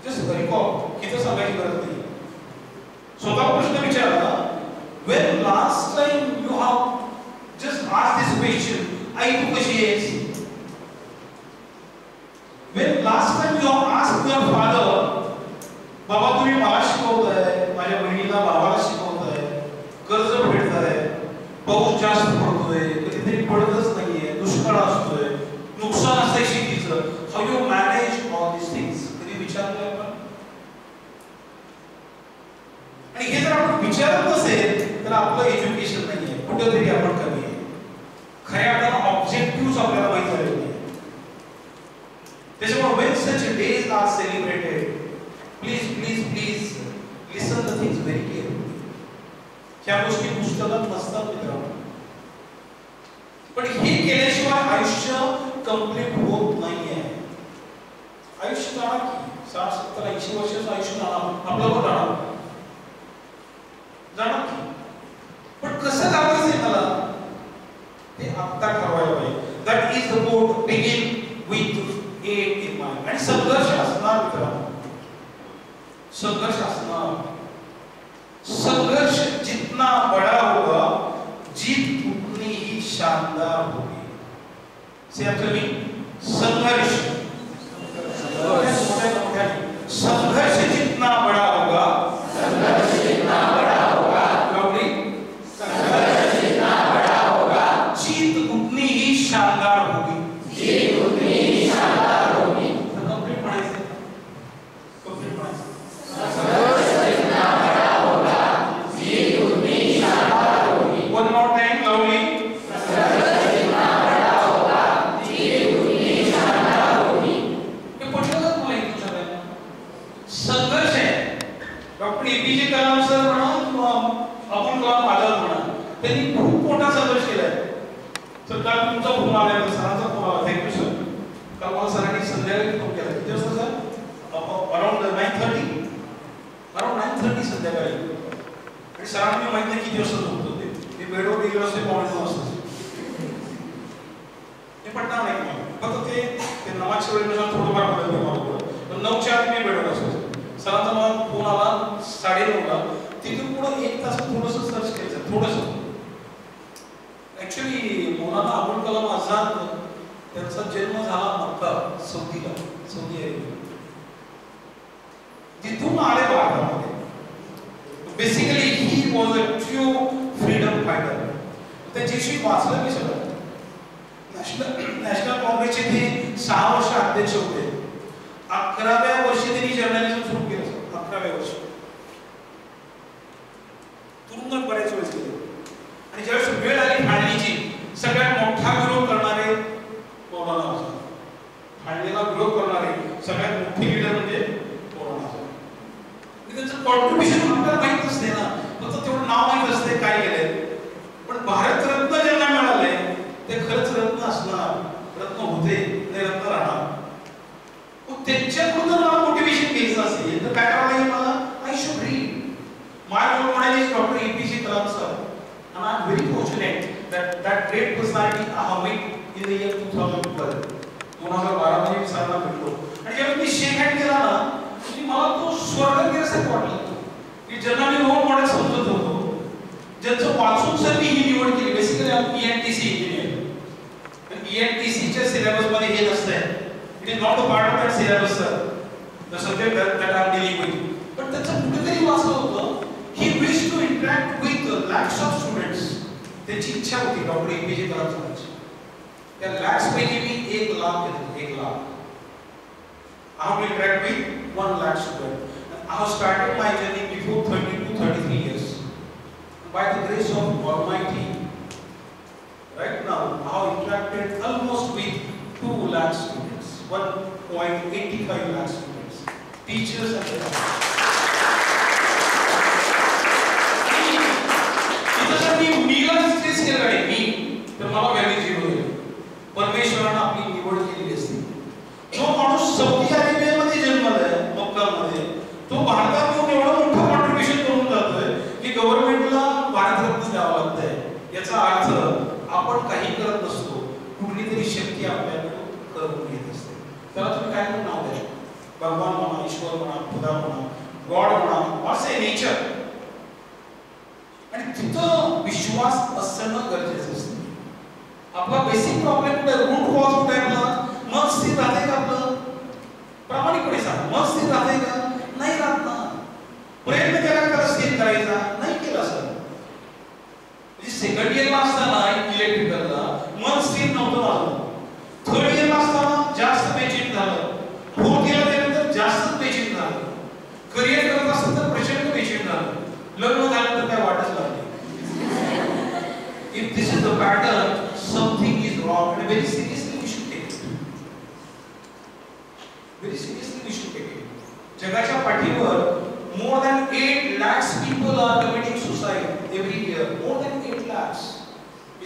Just recall, इथं सांगायची गरज नाही. स्वतः प्रश्न विचारा, when last time you have just asked this question, आई तू कशी आहेस? When last time you have asked your father, बाबा तुम्ही मला शिकवताय, माझ्या बहिणीला भावाला शिकवताय, कर्ज फेडताय, पाऊस जास्त पडतोय, कधीतरी पडतच नाहीये, दुष्काळ असतोय, नुकसान असतंय शेतीचं, how you manage all this things? कधी विचारलंय आपण? आणि हे जर आपण विचारत नसेल तर आपलं एज्युकेशन नाहीये, कुठेतरी आपण कमी आहे. खऱ्या अर्थानं ऑब्जेक्टिव्ह आपल्याला माहित झाले नाही. त्याच्यामुळे when such days are celebrated, please listen the things very carefully. ह्या गोष्टी पुस्तकात नसतात मित्रांनो, पण हे केल्याशिवाय आयुष्य कंप्लीट होत नाहीये. आयुष्य जाणार की 60-70-80 वर्षाचं आयुष्य जाणार, आपलं पण जाणार की, पण कसं जायचं मला ते आत्ता ठरवायला पाहिजे. That is the boat begin with end in mind. आणि संघर्ष असणार मित्रांनो, संघर्ष असणार. संघर्ष जितना बड़ा होगा जीत उतनी ही शानदार होगी. से आफ्टर मी संघर्ष, संघर्ष जितना बड़ा होगा, संघर्ष जितना बड़ा होगा, लवली संघर्ष जितना बड़ा होगा, जीत उतनी ही शानदार होगी, जीत उतनी ही शानदार होगी. तो कंप्लीट म्हणायचं, कंप्लीट म्हणायचं. संघर्ष जितना बड़ा होगा, जीत उतनी ही शानदार होगी. One more time lovely. संघर्ष जितना बड़ा होगा, जीत उतनी ही शानदार होगी. हे पटलं का तुम्हाला इथं सगळ्यांना? संघर्ष आहे. डॉक्टर एपीजे कलाम सर म्हणा किंवा अब्दुल कलाम आझाद म्हणा, त्यांनी खूप मोठा संघर्ष केलाय. तर काल तुमचा फोन आला, सरांचा फोन आला, थँक्यू सर. काल मला सरांनी संध्याकाळी फोन केला. किती वाजता सर? अराउंड 9:30 संध्याकाळी. आणि सरांना मी माहित नाही किती वाजता झोपतो ते. मी बेडवर गेलो असते 9:30 वाजता. ते पटणार नाही मला. फक्त ते नमाजच्या वेळेनुसार थोडंफार बदल मला. पण 9च्या आधी मी बेडवर असायचो. सरांचा मला फोन आला 9:30ला. तिथून पुढे 1 तास थोडंसं सर्च केलं, थोडंसं. ऍक्च्युली मौलाना अबुल कलाम आझाद त्यांचा जन्म झाला मक्का, सौदीला, सौदी अरेबिया. तिथून आले भारतामध्ये. Basically he was a true freedom fighter. त्याच्याशी वाचलं मी सगळं. नॅशनल काँग्रेसचे ते 6 वर्ष अध्यक्ष होते. 11व्या वर्षी त्यांनी जर्नलिझम सुरू केलं. 11व्या वर्षी तुरुंगात बऱ्याच वेळेस गेले. आणि ज्यावेळेस वेळ आली फाळणीची, सगळ्यात मोठा विरोध करणारे मौलाना आझाद. फाळणीला विरोध करणारे सगळ्यात मोठे लीडर म्हणजे मौलाना आझाद. त्यांचं कॉन्ट्रिब्युशन आपल्याला माहित नसते ना, फक्त तेवढं नाव माहित असते काय केलंय. पण भारतरत्न ज्यांना मिळालंय ते खरंच रत्न असणार, रत्न होते आणि रत्न राहणार. त्यांच्याकडून जर मला मोटिवेशन घ्यायचं असेल तर काय करावं लागेल मला? I should read. My role model is doctor APJ Kalam sir. And I'm very fortunate that great personality I have met in the year 2012. 2012 मध्ये मी सरांना भेटलो. आणि जेव्हा मी शेक हँड केला ना, की मला तो स्वर्ग गेल्यासारखं वाटलं. की ज्यांना मी रोल मॉडेल समजत होतो, ज्यांचं वाचून सर मी ही निवड केली. बेसिकली आम्ही ENTC इंजिनियर. आणि ENTCच्या सिलेबसमध्ये हे नसतंय. It is not a part of that syllabus, sir. The subject that I am dealing with. But त्याचं कुठेतरी वाचलं होतं. He wished to interact with lakhs of students. त्याची इच्छा होती डॉक्टर एपीजे कलाम सरांची. त्या lakhs पैकी मी 1 लाख घेतलं. 1 lakh. I have to interact with 1 lakh students. I have started my journey before 30 to 33 years. By the grace of Almighty, right now I have interacted almost with 2 lakh students. 1.85 lakh students, teachers and parents. इथं मी मीला stress केलं आहे मी, तर मला value 0 होईल. परमेश्वरानं आपली निवड केलेली असते. जो माणूस सौदी अरेबियामध्ये जन्मलाय, मक्कामध्ये, तो भारतात येऊन एवढं मोठं कॉन्ट्रिब्युशन करून जातोय की गव्हर्नमेंटला भारतरत्न द्यावं लागतंय. याचा अर्थ आपण काही करत नसतो, कुठली तरी शक्ती आपल्याकडे करून घेत असते. त्याला तुम्ही काय नाव द्या? भगवान म्हणा, ईश्वर म्हणा, खुदा म्हणा, गॉड म्हणा, असे नेचर. आणि तिथं विश्वास असणं गरजेचं असतं. आपला बेसिक प्रॉब्लेम कुठे, रूट कॉज कुठे आहे आपला? मन स्थिर राहते का आपलं? प्रामाणिकपणे सांग, मन स्थिर राहते का? नाही राहत ना. प्रयत्न केला का स्थिर करायचा? नाही केला सर. म्हणजे सेकंड इयरला असताना इलेक्ट्रिकलला मन स्थिर नव्हतं माझं. थर्ड इयरला असताना जास्त पेचिंग झालं. फोर्थ इयरला गेल्यानंतर जास्त पेचिंग झालं. करिअर करत असताना तर प्रचंड पेचिंग झालं. लग्न झालं तर काय वाटच लागली. If this is the pattern, something is wrong, and very seriously we should take it. Very seriously we should take it. जगाच्या पाठीवर more than 8 lakhs people are committing suicide every year. More than 8 lakhs.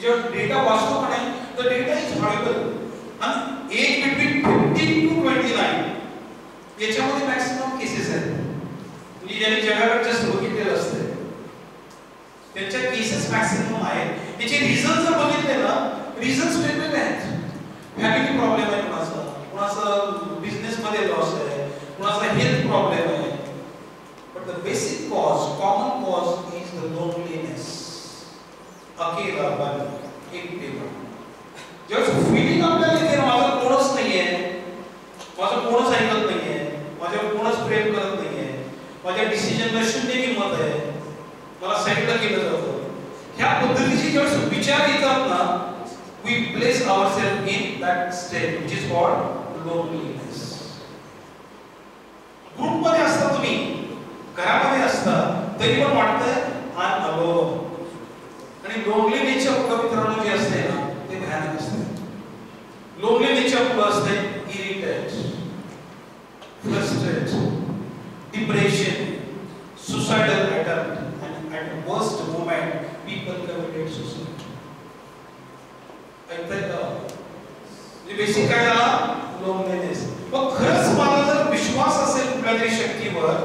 जेव्हा data वाचतो का नाही, the data is horrible. आणि age between 15 to 29 याच्यामध्ये maximum cases आहेत. म्हणजे ज्यांनी जगाकडे जस्ट बघितलेलं असतं त्यांच्या केसेस मॅक्सिमम आहेत. याचे रिझन जर बघितले ना, रिझन्स वेगवेगळे आहेत. फॅमिली प्रॉब्लेम आहे कोणाचा, कोणाचा बिझनेस मध्ये लॉस आहे, कोणाचा हेल्थ प्रॉब्लेम आहे. But the basic cause, common cause is the loneliness. अकेलापण, एकटेपण. जेव्हा फीलिंग आपल्याला येते ना, माझं कोणच नाहीये, माझं कोणच ऐकत नाहीये, माझ्यावर कोणच प्रेम करत नाहीये, माझ्या डिसिजनला शून्य किंमत आहे, मला साईडला केलं जातं. ह्या पद्धतीचे जेव्हा विचार येतात ना, we place ourselves in that state which is called loneliness. Group मध्ये असता तुम्ही, घरामध्ये असता, तरी पण वाटतंय I am alone. आणि लोनलीनेसच्या पुढे मित्रांनो जे असते ना, ते भयानक असते. लोनलीनेसच्या पुढे असते irritate, frustrate, depression, suicidal attempt, and at the worst moment people committed suicide. ऐकताय का? जे बेसिक काय झाला? लोनलीनेस. मग खरंच माझा जर विश्वास असेल कुठल्या तरी शक्तीवर,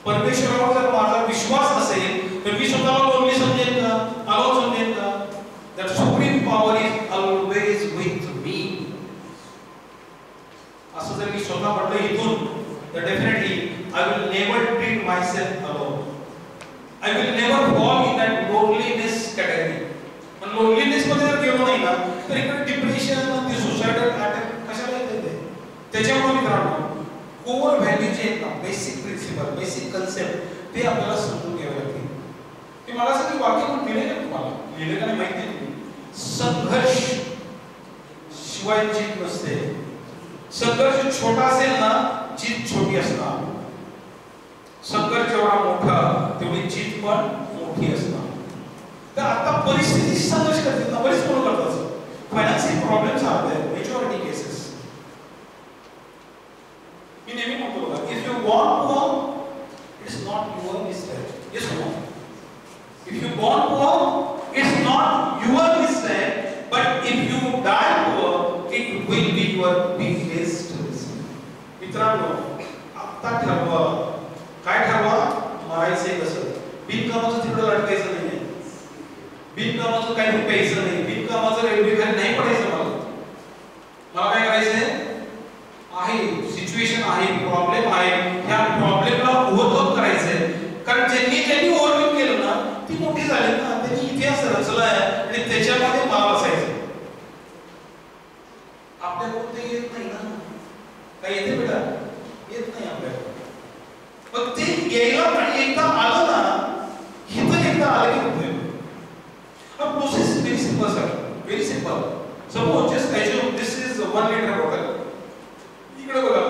परमेश्वरावर जर माझा विश्वास असेल, तर मी स्वतःला लोनली समजेन का? अलोन समजेन का? That supreme power is always with me. असं जर मी स्वतः म्हटलं इथून, तर definitely I will never treat myself alone. I will never fall in that loneliness category. पण लोनलीनेस मध्ये जर गेलो नाही ना, तर इकडे डिप्रेशन आणि सुसाइडल अटॅक कशाला येते? त्याच्यामुळे मित्रांनो, कोर व्हॅल्यू जे आहेत ना, बेसिक प्रिन्सिपल, बेसिक कन्सेप्ट, ते आपल्याला समजून घ्यावे लागतील. ते मला सगळी वाक्य पण लिहिले का तुम्हाला? लिहिले का नाही माहिती नाही. संघर्ष शिवाय जीत नसते. संघर्ष छोटा असेल ना, जीत छोटी असणार. संघर्ष जेवढा मोठा, तेवढी जीत पण मोठी असणार. तर आता परिस्थिती संघर्ष करते ना, बरेच लोक करतात. Financial problems are there, majority cases. मी नेहमी म्हणतो बघा, if you born poor, it's not your mistake. Yes no? If you born poor, it's not your mistake, but if you die poor, it will be your biggest mistake. मित्रांनो, आता ठरवा, काय ठरवा? मारायचे कसं? बिनकामाचं तिकडे लटकायचं नाहीये, बिनकामाचं काही प्यायचं नाही, बिनकामाचं रेल्वे खाली नाही पडायचं. मला काय करायचंय आहे, सिच्युएशन आहे, प्रॉब्लेम आहे, ह्या प्रॉब्लेमला ओव्हरकम करायचंय. कारण ज्यांनी ओव्हरकम केलं ना, ती मोठी झाली ना, त्यांनी इतिहास रचलाय आणि त्याच्यामध्ये मला बसायचं. आपल्याकडून ते येत नाही ना. काय येते बेटा? येत नाही आपल्याला. पण ते यायला आणि एकदा आलं ना, हिथं एकदा आलं की होतंय. A process is very simple, sir. Very simple. Suppose just assume this is 1 liter bottle. इकडे बघा.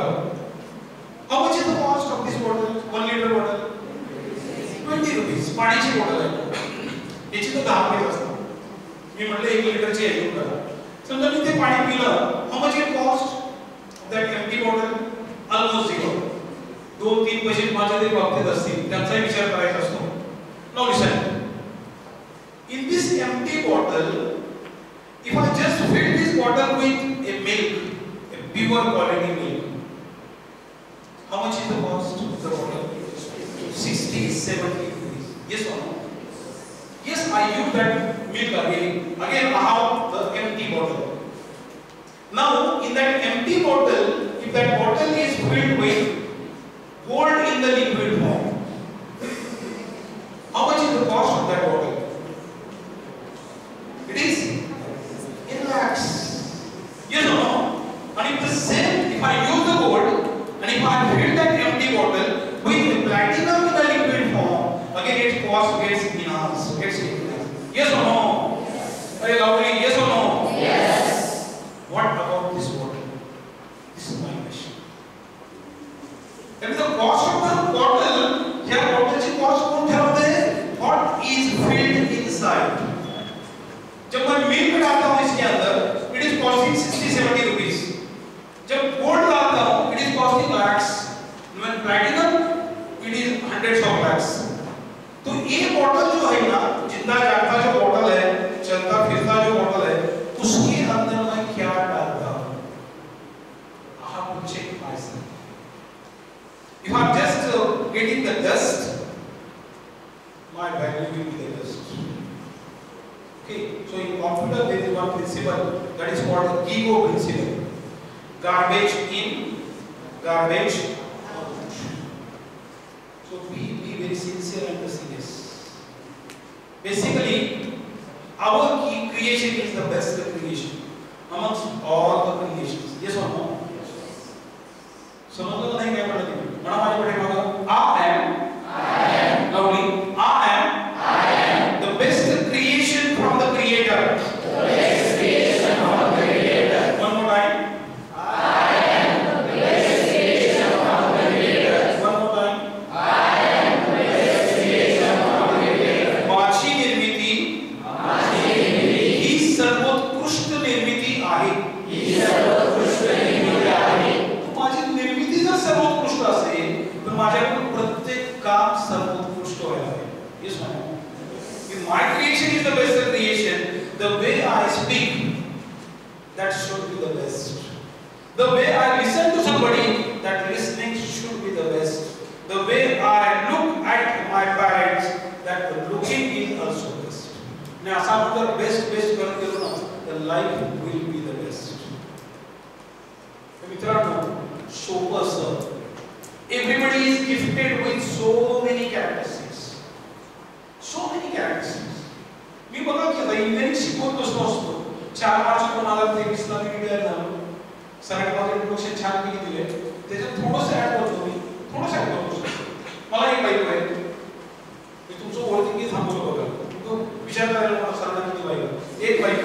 How much is the cost of this bottle? 1 liter bottle? 20 rupees. पाण्याची बॉटल आहे. याची तर 10 रुपये असतात. मी म्हटलं 1 लिटरची आहे घेऊन करा. समजा मी ते पाणी पिलं. How much it cost? That empty bottle? Almost zero. 2-3 पैसे माझ्या तरी बाबतीत असतील. त्यांचा विचार करायचा असतो. Now listen. In this empty bottle, if I just fill this bottle with a milk, a pure quality milk, how much is the cost of the bottle? 60-70 rupees. Yes or no? Yes, I use that milk again. Again, I have the empty bottle. Now, in that empty bottle, if that bottle is filled with gold in the liquid form, how much is the cost of that bottle? It is in lakhs. Yes or no? And if the same, if I use the gold and if I fill that empty bottle with the platinum in the liquid form, again its cost gets enhanced, gets increased. Yes or no? Very loudly, yes or no? Yes. What about this bottle? This is my question. That is the cost of the bottle. Here, bottle cost कोण ठरवते? What is filled inside? जब मैं milk डालता हूँ इसके अंदर, it is costing 60-70 rupees. जब gold डालता हूँ, it is costing lakhs. When platinum, it is hundreds of lakhs. तो ये बॉटल जो है ना, जिंदा जागता जो बॉटल है, चलता फिरता जो बॉटल है, उसके अंदर मैं क्या डालता हूँ? I have to check myself. If I'm just getting the dust, my value will be the dust. Okay, so in computer there is one principle that is called the GIGO principle. Garbage in, garbage out. So be very sincere and serious. Basically, our creation is the best creation amongst all the creations. Yes or no? समझ लो नहीं क्या पढ़ा दिया? बड़ा मारी पढ़े मागा. I am. Lovely. I am the best creation from the Creator. The best creation from the Creator. One more time. I am the best creation from the Creator. One more time. I am the best creation from the Creator. माझी निर्मिती ही सर्वोत्कृष्ट निर्मिती आहे. ही सर्वोत्कृष्ट निर्मिती आहे. तो माझी निर्मिती जर सर्वोत्कृष्ट असेल तर माझ्याकडून प्रत्येक काम सर्वोत्कृष्ट व्हायला हवे. Yes or no? If my creation is the best creation, the way I speak, that should be the best. The way I listen to somebody, that listening should be the best. The way I look at my parents, that looking is also best. Now, some of the best करत गेलो ना, the life will be the best. मित्रांनो, सोपं असं. Everybody is gifted with so many characteristics. So many characteristics. मी बघा की engineering शिकवत बसलो असतो. 4 मार्च 2023 ला मी डिक्लेअर झालो. सरांनी माझं इंट्रोडक्शन छान केली दिले. त्याच्यात थोडंसं ऍड करतो मी. थोडंसं ऍड करतो. मला एक बाईक आहे. मी तुमचं ओळखी की थांबवलं बघा. तो विचार करायला मला सरांना किती बाईक. एक बाईक.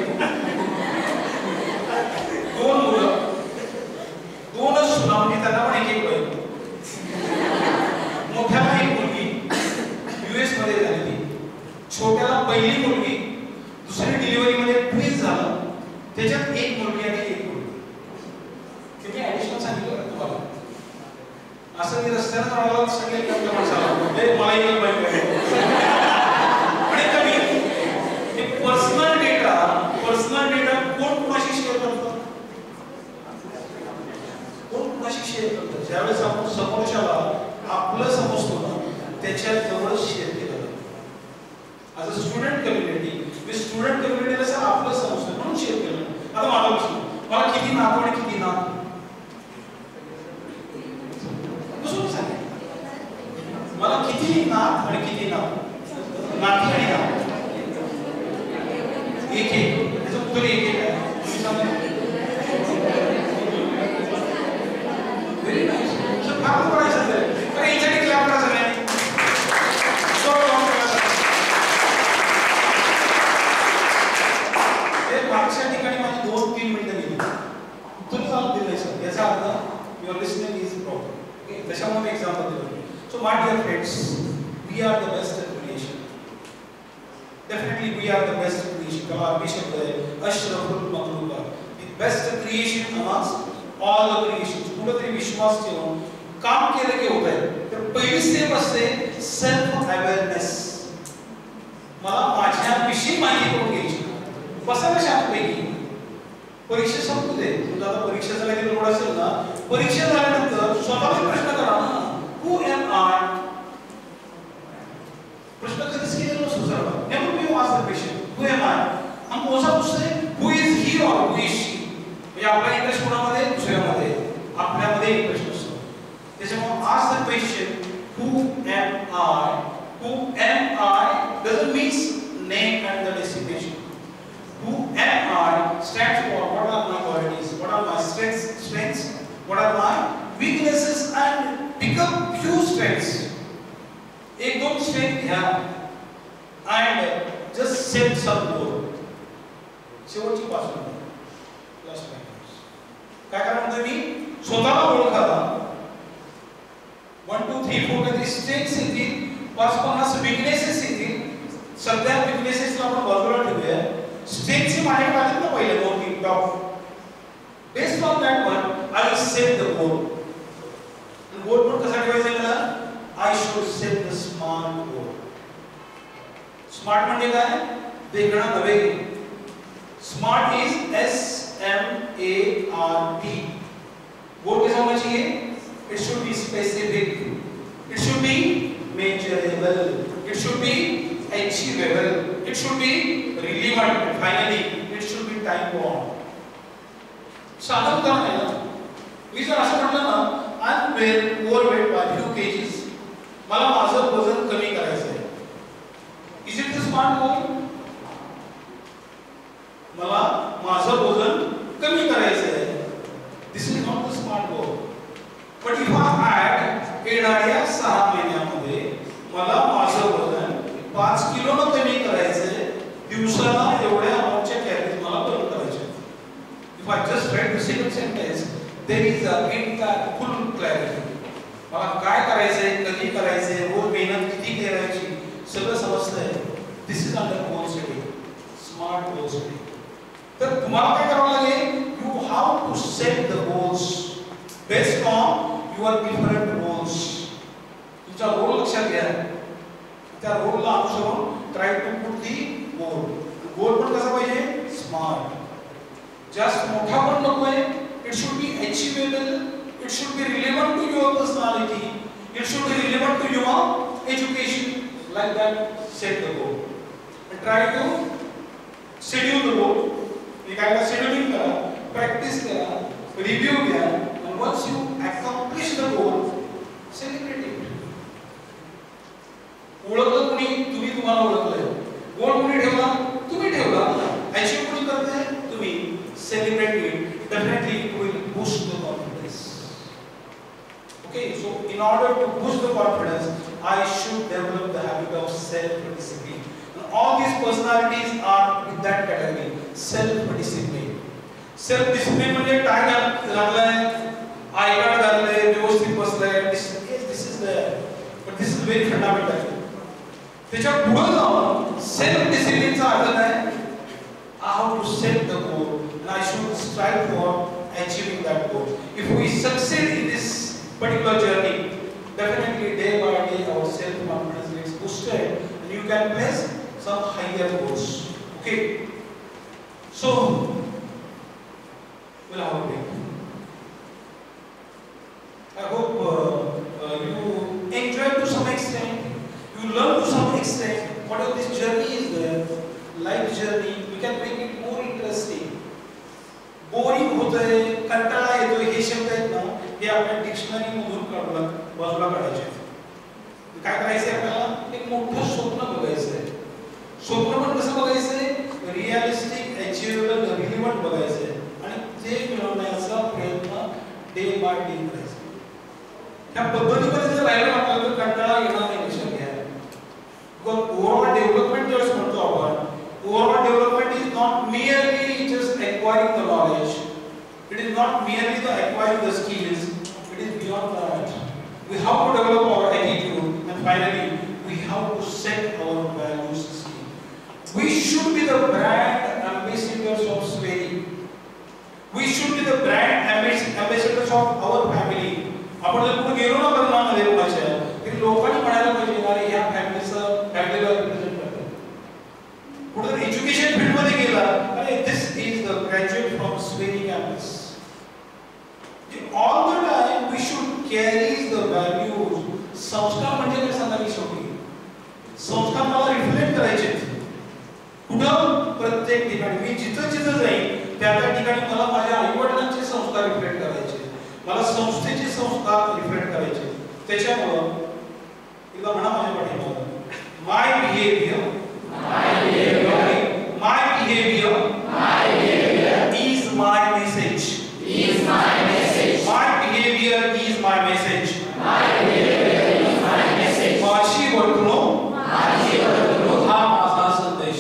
दोन मुलं. दोनच सुना म्हणजे त्यांना पण एक बाईक. मोठ्याला एक मुलगी यूएस मध्ये झालेली. छोट्याला पहिली मुलगी, दुसरी डिलिव्हरी मध्ये ट्विन्स झालं. त्याच्यात एक मुलगी आणि एक मुलगी. ते मी ऍडिशनल सांगितलं तुम्हाला. असं मी रस्त्याने जाणारा सांगितलं आपल्या माणसाला, "ए मला एक बाईक आहे." आणि कमी हे पर्सनल डेटा कोण कोणाशी शेअर करतं? कोण कोणाशी शेअर करतं? ज्यावेळेस आपण समोरच्याला आपलं समजतो ना, त्याच्या जवळ शेअर केलं जातं. ॲज अ स्टुडंट कम्युनिटी, मी स्टुडंट कम्युनिटीला असं आपलं समजतो म्हणून शेअर केलं. आता मला प्रश्न, मला किती नातं आणि किती नात? कसं सांगेल? मला किती नात आणि किती नात? नाती आणि नात एक त्याचं उत्तर एक आहे. तुम्ही सांगा. Very nice. फार पडायचं अरे याच्यासाठी क्लॅप करा सगळ्यांनी. मागच्या ठिकाणी माझी 2-3 मिनिटं गेली. तुम्ही चालू दिलंय सर. याचा अर्थ your listening is proper. Okay, त्याच्यामुळे मी एक्झाम्पल दिलं. So my dear friends, we are the best creation. Definitely we are the best creation. कला अरबी शब्द आहे अशरफुल मखलूकात. The best creation amongst all the creations. कुठेतरी विश्वास ठेवून काम केलं की होत आहे. तर पहिली स्टेप असते सेल्फ अवेअरनेस. मला माझ्याविषयी माहिती करून घ्यायची. बसायला शांतपैकी. परीक्षा संपू दे. तुझा आता परीक्षेचा काही लोड असेल ना, परीक्षा झाल्यानंतर स्वतःला प्रश्न करा ना, हू एम आय? प्रश्न कधीच केलेला नसतो सर्व. Never be ask the question who am I. हम कोसा पूछते हू इज ही और हू इज शी. म्हणजे आपला इंटरेस्ट कोणामध्ये? दुसऱ्यामध्ये. आपल्यामध्ये Who am I? Who am I doesn't mean name and the destination. Who am I stands for what are my qualities, what are my strengths, what are my weaknesses, and pick up few strengths. एक दोन strength घ्या and just set some goal. शेवटची पासून last point काय करा म्हणतो मी स्वतःला ओळखायला 1 2 3 4 मध्ये स्ट्रेंथ्स येतील 5-50 वीकनेसेस येतील सध्या वीकनेसेसला आपण बाजूला ठेवूया स्ट्रेंथ्स माझ्याकडे आहेत ना पहिले दोन तीन top based on that one I will set the goal goal पण कसा ठेवायचा आहे मला I should set the smart goal smart म्हणजे काय देखणं नवे स्मार्ट इज SMART गोल कैसा होना चाहिए it should be specific it should be measurable it should be achievable it should be relevant and finally it should be time bound साधन काय आहे ना मी जर असं म्हटलं ना I am overweight by few kgs मला माझं वजन कमी करायचं आहे is it the smart goal मला माझं वजन कमी करायचं आहे this is not the smart goal but if I add येणाऱ्या 6 महिन्यामध्ये मला माझं वजन 5 किलो न कमी करायचं आहे दिवसाला एवढ्या अमाउंटच्या कॅलरीज मला बर्न करायचे if I just write the second sentence there is a entire full clarity मला काय करायचंय कधी करायचंय रोज मेहनत किती करायची सगळं समजतंय this is under goal setting smart goal setting तर तुम्हाला काय करावं लागेल you have to set the goals based on your different roles तुमचा रोल लक्षात घ्या त्या रोलला अनुसरून try to put the goal पण कसा पाहिजे स्मार्ट जास्त मोठा पण नकोय it should be achievable it should be relevant to your personality it should be relevant to your education like that set the goal and try to schedule the goal एखादा scheduling करा practice करा review घ्या and once you accomplish the goal celebrate it ओळखलं कोणी तुम्ही तुम्हाला ओळखलंय गोल कोणी ठेवला तुम्ही ठेवला अचीव कोणी करते तुम्ही celebrate it definitely it will boost the confidence okay so in order to boost the confidence I should develop the habit of self discipline and all these personalities are in that category self discipline म्हणजे टाय घातलाय I card घातलंय व्यवस्थित बसलाय this is the but this is very fundamental त्याच्या पुढे जाऊन self डिसिप्लिनचा अर्थ काय I have to set the goal and I should strive for achieving that goal if we succeed in this particular journey definitely day by day our self confidence gets boosted and you can place some higher goals okay so we'll have a break. I hope you enjoy to some extent, you learn to some extent. Whatever this journey is there, life journey, we can make it more interesting. Boring होतंय, कंटाळा येतोय हे शब्द आहेत ना, हे आपल्या dictionary मधून बाजूला काढायचे. काय करायचंय आपल्याला एक मोठं स्वप्न बघायचंय. स्वप्न पण कसं बघायचंय? रिअलिस्टिक, अचिव्हेबल, रिलेव्हंट बघायचंय. ते मिळवण्याचा प्रयत्न डे बाय डे करायचा ह्या पद्धतीमध्ये जर राहिलं आपल्याला तर कंटाळा येणार नाही लक्षात घ्या ओव्हरऑल डेव्हलपमेंट जर म्हणतो आपण overall development is not merely just acquiring the knowledge it is not merely the acquiring the skills it is beyond that we have to develop our attitude and finally we have to set our values we should be the brand ambassadors of SVERI we should be the brand ambassadors of our family आपण जर कुठे गेलो ना लग्नामध्ये कोणाच्या तरी लोकांनी म्हणायला पाहिजे अरे ह्या फॅमिलीला रिप्रेझेंट करतात कुठे एज्युकेशन फील्ड मध्ये गेला अरे this is the graduate from SVERI campus all the time we should carry the values संस्कार म्हणजे काय सांगायला शेवटी संस्कार मला रिफ्लेक्ट करायचे कुठं प्रत्येक ठिकाणी मी जिथं जाईन त्या ठिकाणी मला माझ्या आईवडिलांचे संस्कार रिफ्लेक्ट करायचे मला संस्थेचे संस्कार रिफ्लेक्ट करायचे त्याच्यामुळे एकदा म्हणा माझ्या पाठीमागे. My behavior is my message. My behavior is my message. माझी वर्तणूक हा माझा संदेश.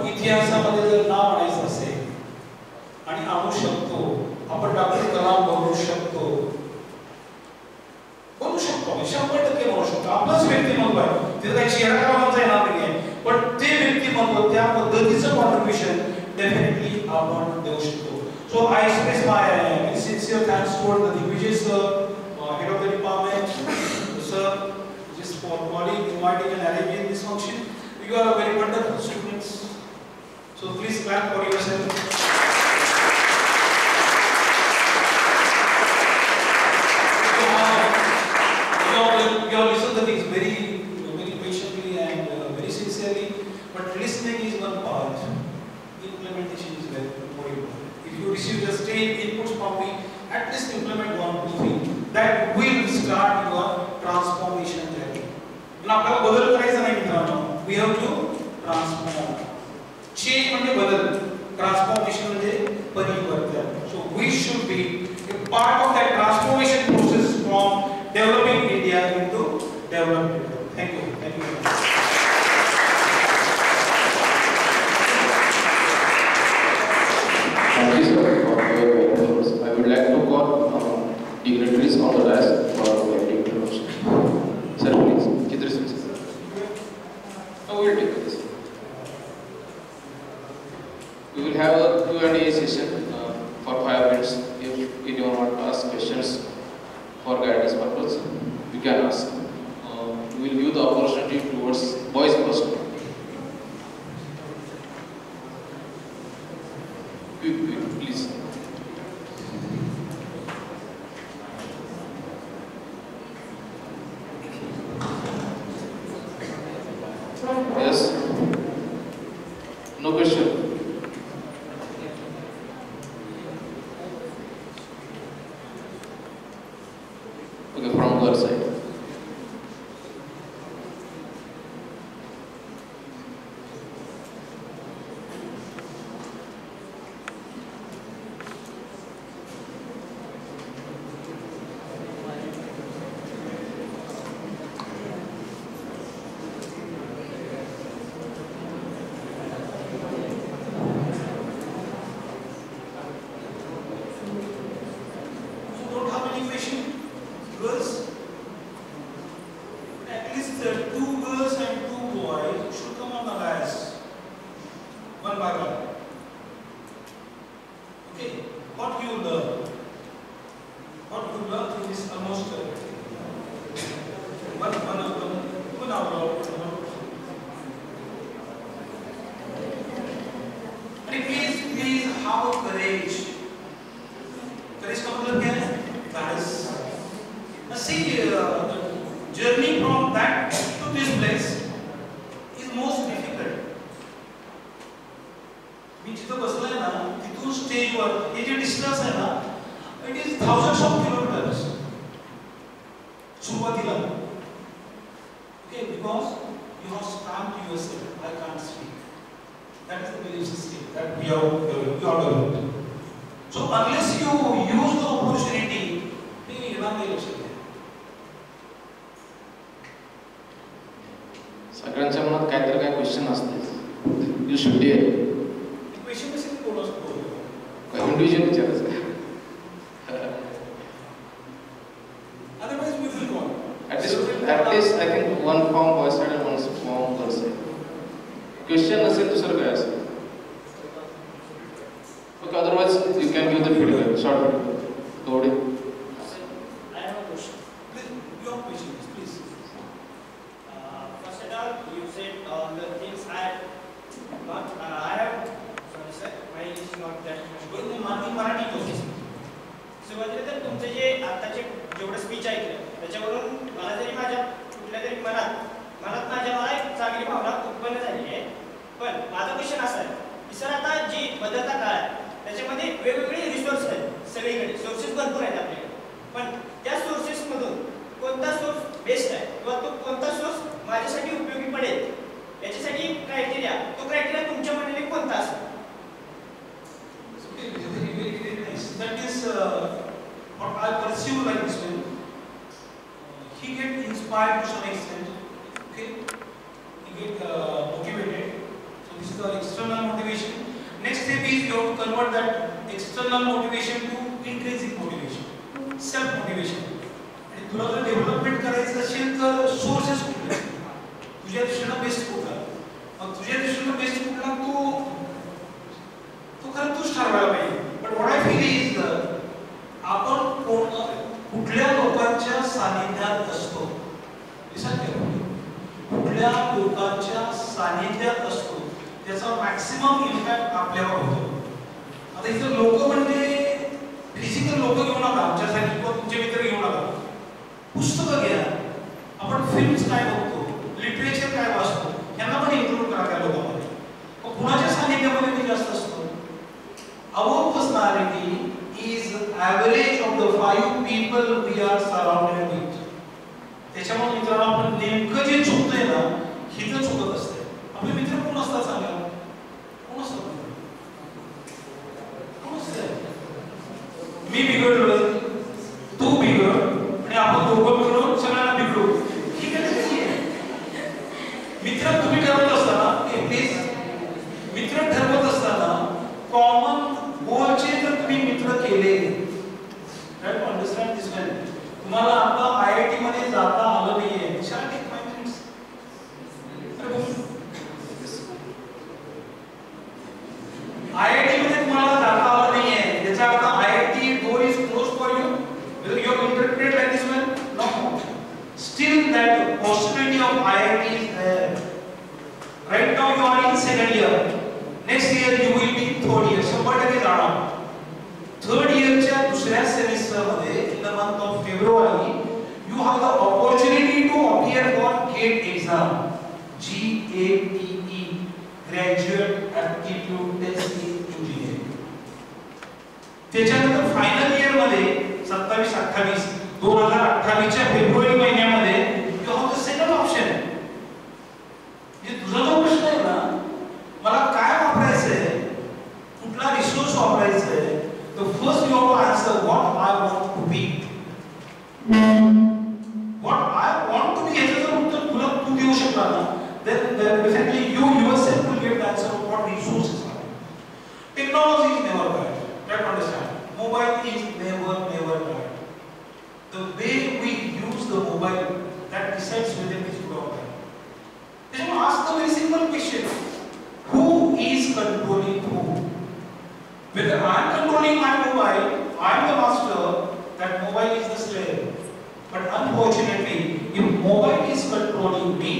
इतिहासामध्ये जर नाव आणायचं असेल आणि आणू शकतो आपण डॉक्टर कलाम बनवू शकतो 100% म्हणू शकतो. आपलंच व्यक्तिमत्व आहे तिथे काही चेहरा कामाचा येणार नाही आहे पण ते व्यक्तिमत्व त्या पद्धतीचं कॉन्ट्रिब्युशन डेफिनेटली आपण देऊ शकतो. So I express my sincere thanks to the Digvijay sir, head of the department, sir, just for calling, inviting and arranging this function. You are a very wonderful students. So please clap for yourself. You all listen to things very patiently and very sincerely. But listening is one part. Implementation is very more important. If you receive the same inputs from me, at least implement 1, 2, 3. That will start your transformation journey. पण आपल्याला बदल करायचा नाही मित्रांनो. We have to transform. Change म्हणजे बदल, transformation म्हणजे परिवर्तन. So we should be a part of that transformation process from developing India into developed India. Thank you. Thank you very much. Thank you, sir, for your words. I would like to call dignitaries on the dais for their introduction. Sir, please. Chitra sir. We will take this. We will have a Q&A session for 5 minutes. If anyone wants to ask questions for guidance purpose, we can ask. We will give the opportunity towards boys first. Please. Yes. No question. Okay, from your side. सगळ्यांच्या मनात काहीतरी काय question असते. You should dare. Question कसे बोलू शकतो? Individual विचारायचं. Otherwise we will go. At least I think one form boy side and one form girl side. Question नसेल दुसरं काय असेल? Okay, otherwise you can give the feedback. Short feedback. थोडे. I have a question. Your question, please. First of all, you said the things I have. Sorry, sir. My English is not that much good. Marathi बोलते. सुरुवातीला तर तुमचे जे आताचे जेवढं speech ऐकलं त्याच्यावरून मला जरी माझ्या कुठल्या तरी मनात माझ्या मला एक चांगली भावना उत्पन्न झाली आहे. पण माझा क्वेश्चन असा आहे की सर आता जी बदलता काळ आहे त्याच्यामध्ये वेगवेगळे रिसोर्स आहेत. सगळीकडे सोर्सेस भरपूर आहेत आपल्याकडे. पण त्या सोर्सेसमधून कोणता सोर्स बेस्ट आहे किंवा तो कोणता सोर्स माझ्यासाठी उपयोगी पडेल याच्यासाठी क्रायटेरिया, तो क्रायटेरिया तुमच्या मनाने कोणता असेल? That is what I perceive like this way. He get inspired to some extent. Okay, he get motivated. So this is the external motivation. Next step is you have to convert that external motivation to intrinsic motivation, self motivation. आणि तुला जर development करायचं असेल तर sources कुठले, तुझ्या दृष्टीने best कुठला, मग तुझ्या दृष्टीने बेस्ट कुठला तो खरं तूच ठरवायला पाहिजे. But what I feel is आपण कुठल्या लोकांच्या सानिध्यात असतो, कुठल्या लोकांच्या सानिध्यात असतो त्याचा मॅक्सिमम इम्पॅक्ट आपल्यावर होतो. आता इथं लोक म्हणजे फिजिकल लोक घेऊ नका आमच्यासाठी किंवा तुमचे मित्र घेऊ नका, पुस्तकं घ्या, आपण फिल्म्स काय बघतो, लिटरेचर काय वाचतो, यांना पण इन्क्लूड करा त्या लोकांमध्ये. कुणाच्या सानिध्यामध्ये मी जास्त असतो? Our personality is average of the 5 people we are surrounded with. त्याच्यामुळे मित्रांनो आपण नेमकं जे चुकतोय ना हिचं चुकत असते. आपले मित्र कोण असतात सांगा, कोण असतात? कोण असतात? मी बिघडलोय, तू बिघड आणि आपण दोघं मिळून सगळ्यांना बिघडू, ही कधी आहे? मित्र तुम्ही ठरवत असताना मित्र ठरवत असताना कॉमन गोलचे जर तुम्ही मित्र केले, राईट, अंडरस्टँड दिस वेल. तुम्हाला आता आयआयटी मध्ये जाता आलं नाहीये, शाळा टेक 5 मिनिट्स. आयआयटी मध्ये तुम्हाला जाता आलं नाहीये याचा अर्थ IIT door is close for you. You have interpreted like this well? No. Still that possibility of IIT is there. Right now you are in second year. Next year you will be third year. 100% जाणार. Third इयरच्या दुसऱ्या semester मध्ये in the month of February you have the opportunity to appear for GATE exam, GATE, graduate aptitude test in engineering. त्याच्यानंतर final year मध्ये 27-28 2028 च्या फेब्रुवारी महिन्यामध्ये you have the second option. म्हणजे तुझा जो प्रश्न आहे ना, मला काय वापरायचंय, कुठला resource वापरायचंय, the first you have to answer what I want to be. What I want to be याचं जर उत्तर तुला तू देऊ शकला ना, then definitely you yourself will get the answer of what resources are. Technology is never bad. Try to understand. Mobile is never bad. The way we use the mobile that decides whether it is good or bad. Then ask the very simple question. Who is controlling who? Whether I am controlling my mobile, I am the master, that mobile is the slave. But unfortunately, if mobile is controlling me,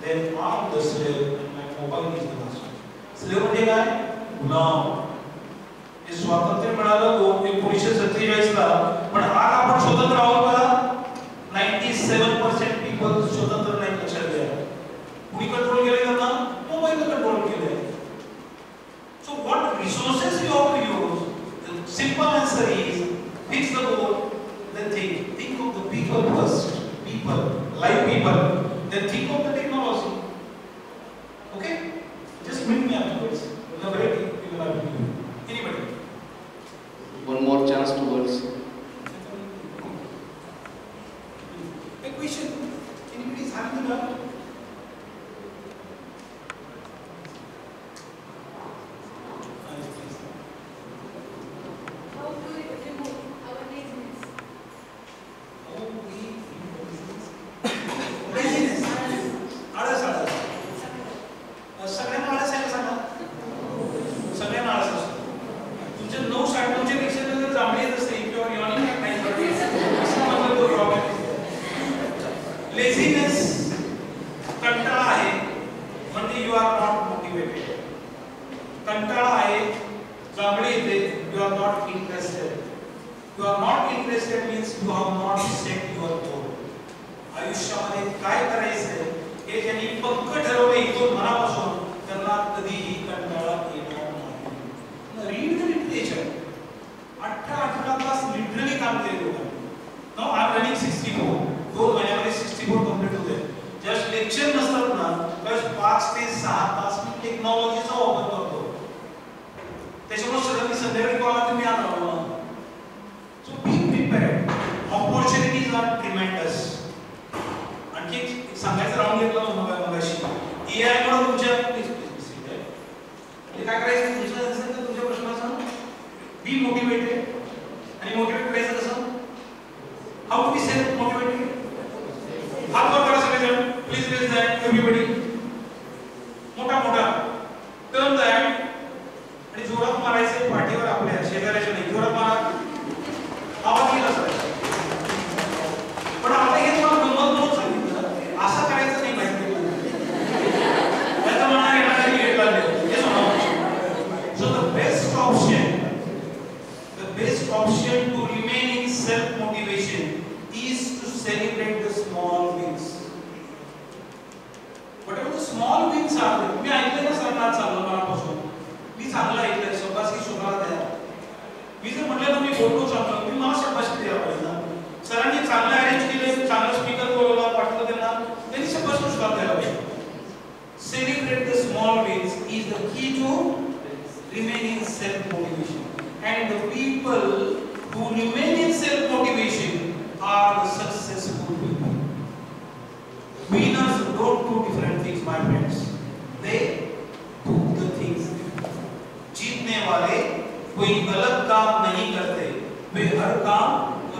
then I am the slave and my mobile is the master. Slave म्हणजे काय? गुलाम. हे स्वातंत्र्य मिळालं 1947 ला, पण आज आपण स्वतंत्र आहोत का? 97% पीपल स्वतंत्र नाही, लक्षात घ्या. कुणी कंट्रोल केले त्यांना? मोबाईल कंट्रोल केले. So what resources you have to use? The simple answer is fix the goal, then think of the people first. People, live people. Then think of the technology. Okay? Just bring me afterwards. We are ready. We will have to. Anybody? One more chance to words. A question. Anybody is having the doubt? Now I am running 64. 2 महिन्यामध्ये 64 टेक्नॉलॉजीचा वापर करतो. त्याच्यामुळे सगळ्यांनी संध्याकाळी कोणाला तुम्ही आज राहू. So be prepared. Opportunities are tremendous. आणखी सांगायचं राहून घेतलं मगाशी एआय मुळे तुमच्या काय करायचं तुमच्या प्रश्नाचा बी मोटिवेटेड. आणि मोटिवेट करायचं कसं? How to be self motivated? हात वर करा सगळेजण. Please raise that everybody. मोठा टर्न दॅट आणि जोरात मारायचे पाठीवर आपल्या शेजाऱ्याच्या नाही. जोरात मारा. आवाज येईल असं. पण आता हे तुम्हाला गंमत म्हणून सांगितलं. असं करायचं नाही माहिती. त्याचा म्हणा येणारी वेळ लागली. So the best option to remain in self motivation is to celebrate the small wins. Whatever the small wins are, मी ऐकलं ना सर आज चाललं मनापासून. मी चांगलं ऐकलंय. शाबासकी शोधायला द्या. मी जर म्हटलं ना मी बोलतो चांगलं, मी मला शाबासकी द्यायला पाहिजे ना. सरांनी चांगलं अरेंज केलं, चांगलं स्पीकर बोलवला, पाठवलं त्यांनी शाबासकी शोधायला द्यायला पाहिजे. Celebrate the small wins is the key to remaining self-motivation. And the people who remain in self-motivation are the successful people. Winners don't do different things, my friends. They do the things. जीतने वाले कोई अलग काम नहीं करते, वे हर काम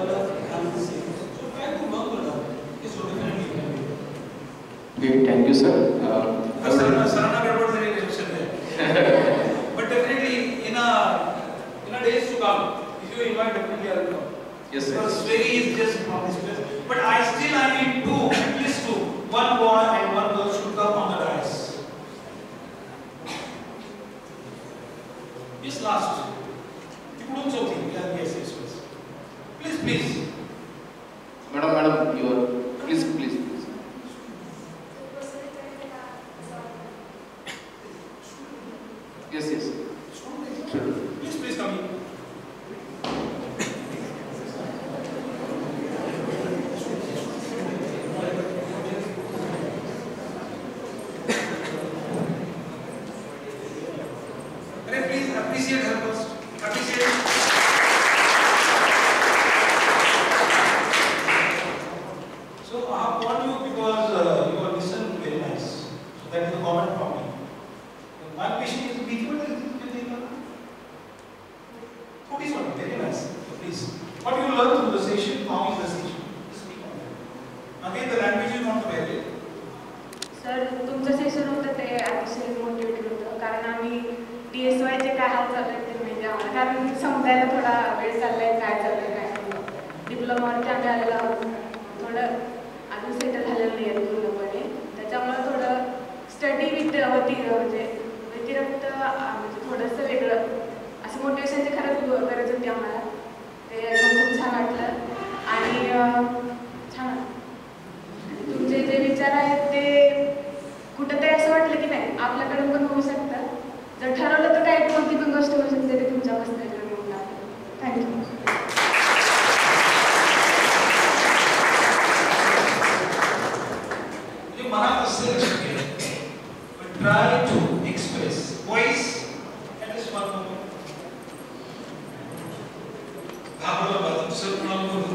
अलग ढंग से. So try to work on that. It's so different. Okay, thank you, sir. Sarana garbad zari election hai. But definitely in a days to come, if you invite, definitely I will come. Yes, sir. Because Sri is just from this place. But I need two, at least two. One boy and one girl should come on the dais. Yes, last. You couldn't so think. Yes, yes, yes. Please. Madam, you are. Please. Yes. Please come in. Please appreciate her first. Appreciate. So I have called you because you are listening very nice. So that is the comment from me. My question is, very nice. Please. What you learn through the session, how is the session? Speak on that. Again, the language is not very. Sir तुमचं session होतं ते अतिशय motivated होतं. कारण आम्ही DSY चे काय हाल चालले ते माहिती आम्हाला. कारण समजायला थोडा वेळ चाललाय काय चाललंय. डिप्लोमावरती आम्ही आलेलो आहोत. थोडं अजून सेटल झालेलं नाही आहे पूर्णपणे. त्याच्यामुळे थोडं स्टडी होती म्हणजे व्यतिरिक्त म्हणजे थोडंसं वेगळं असं मोटिवेशनची खरंच गरज होती आम्हाला. ते खूप छान वाटलं आणि छान वाटलं. आणि तुमचे जे विचार आहेत ते कुठंतरी असं वाटलं की नाही आपल्याकडून पण होऊ शकतं. जर ठरवलं तर काही कोणती पण गोष्ट होऊ शकते ते तुमच्या मस्ताकडे होऊन टाकलं. थँक्यू. मनात असेल try to express voice and smart घाबरला पाहिजे दुसरं कोणाला बोलतो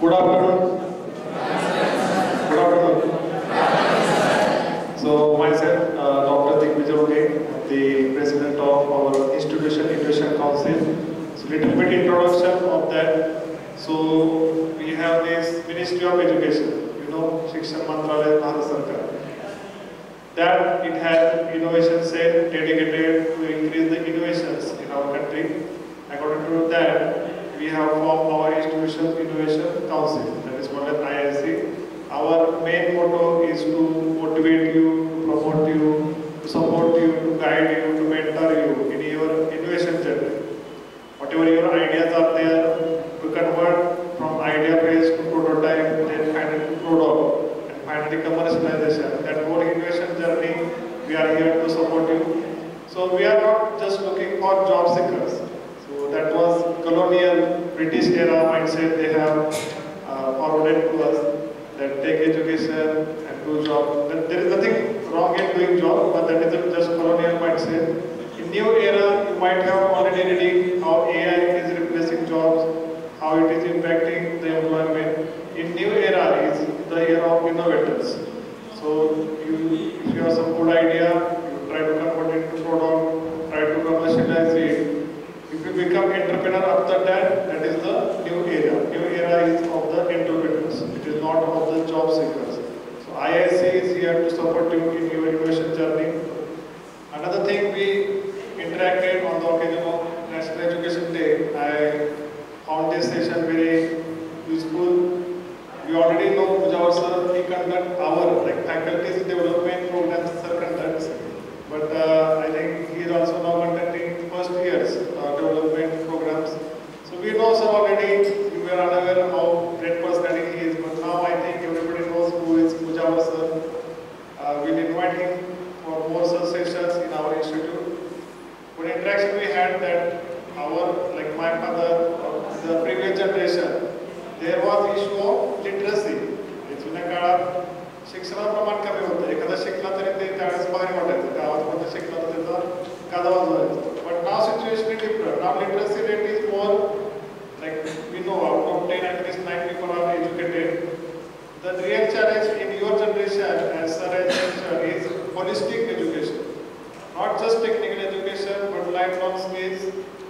Good afternoon. Good afternoon. So myself, Dr. Digvijay Roge, the president of our institution, Education Council. So little bit introduction of that. So we have this Ministry of Education. Shikshan Mantralaya, Bharat Sarkar. That it has innovation cell dedicated to increase the innovations in our country. According to that, we have formed our Institutional Innovation Council, that is called as IIC. Our main motto is to motivate you, to promote you, to support you, to guide you, to mentor you in your innovation journey. Whatever your ideas are there, to convert from idea phase to prototype, then finally to product, and finally commercialization. That whole innovation journey, we are here to support you. So we are not just looking for job seekers. So that was colonial British era mindset they have forwarded to us, that take education and do job. There is nothing wrong in doing job, but that is just colonial mindset. In new era, you might have already read how AI is replacing jobs, how it is impacting the employment. In new era is the era of innovators. So if you have some good idea, you try to convert it to product, try to commercialize it. If you become entrepreneur after that, that is the new era. New era is of the entrepreneurs. It is not of the job seekers. So IIC is here to support you in your innovation journey. Another thing, we interacted on the occasion of National Education Day. I found this session very useful. We already know Mujawar sir, he conducts our faculties development programs sir conducts. But I think he is also now conducting first years development programs. So we know sir already, you were unaware how great personality he is, but now I think everybody knows who is Mujawar sir. We'll invite him for more such sessions in our institute. One interaction we had that our, like my father, the previous generation, there was issue of literacy. जुन्या काळात शिक्षणाचं प्रमाण कमी होतं. एखादा शिकला तरी ते त्यावेळेस भारी वाटायचं. गावात शिकला तर त्याचा गादा वाजवायचा. But now situation is different. Now literacy rate is more, like we know out of 10 at least 9 people are educated. The real challenge in your generation, as sir has mentioned, is holistic education. Not just technical education, but lifelong skills,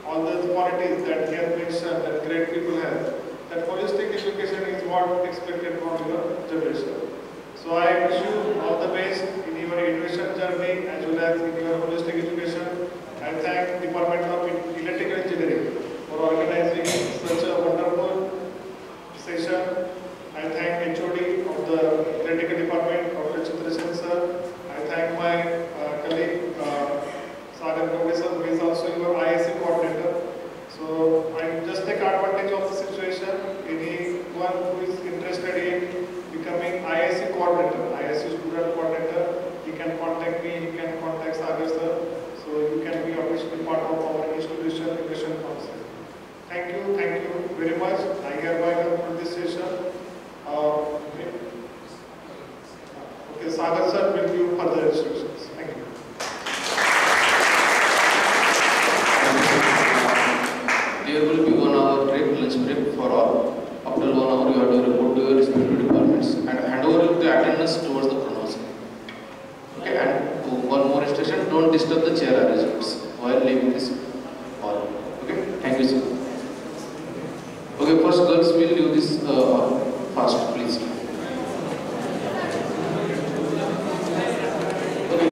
all the qualities that he has mentioned that great people have. That holistic education is what expected from your generation. So I wish you all the best in your innovation journey as well as in your holistic education. I thank Department of Electrical Engineering for organizing such a wonderful session. I thank HOD of the Electrical Department, Dr. Chandrasen sir. I thank my colleague Sagar Professor, who is also your IIC coordinator. So I just take advantage of the situation. Anyone who is interested in becoming IIC coordinator, IIC student coordinator, he can contact me, he can contact Sagar sir. So you can be officially part of our institution innovation council. Thank you very much. I hereby conclude this session. Okay, Sagar sir will give further instructions. Thank you. There will be 1 hour break, lunch break for all. After 1 hour, you have to report to your respective departments and hand over the attendance towards the pronouncement. Okay, and one more instruction: don't disturb the chair arrangement.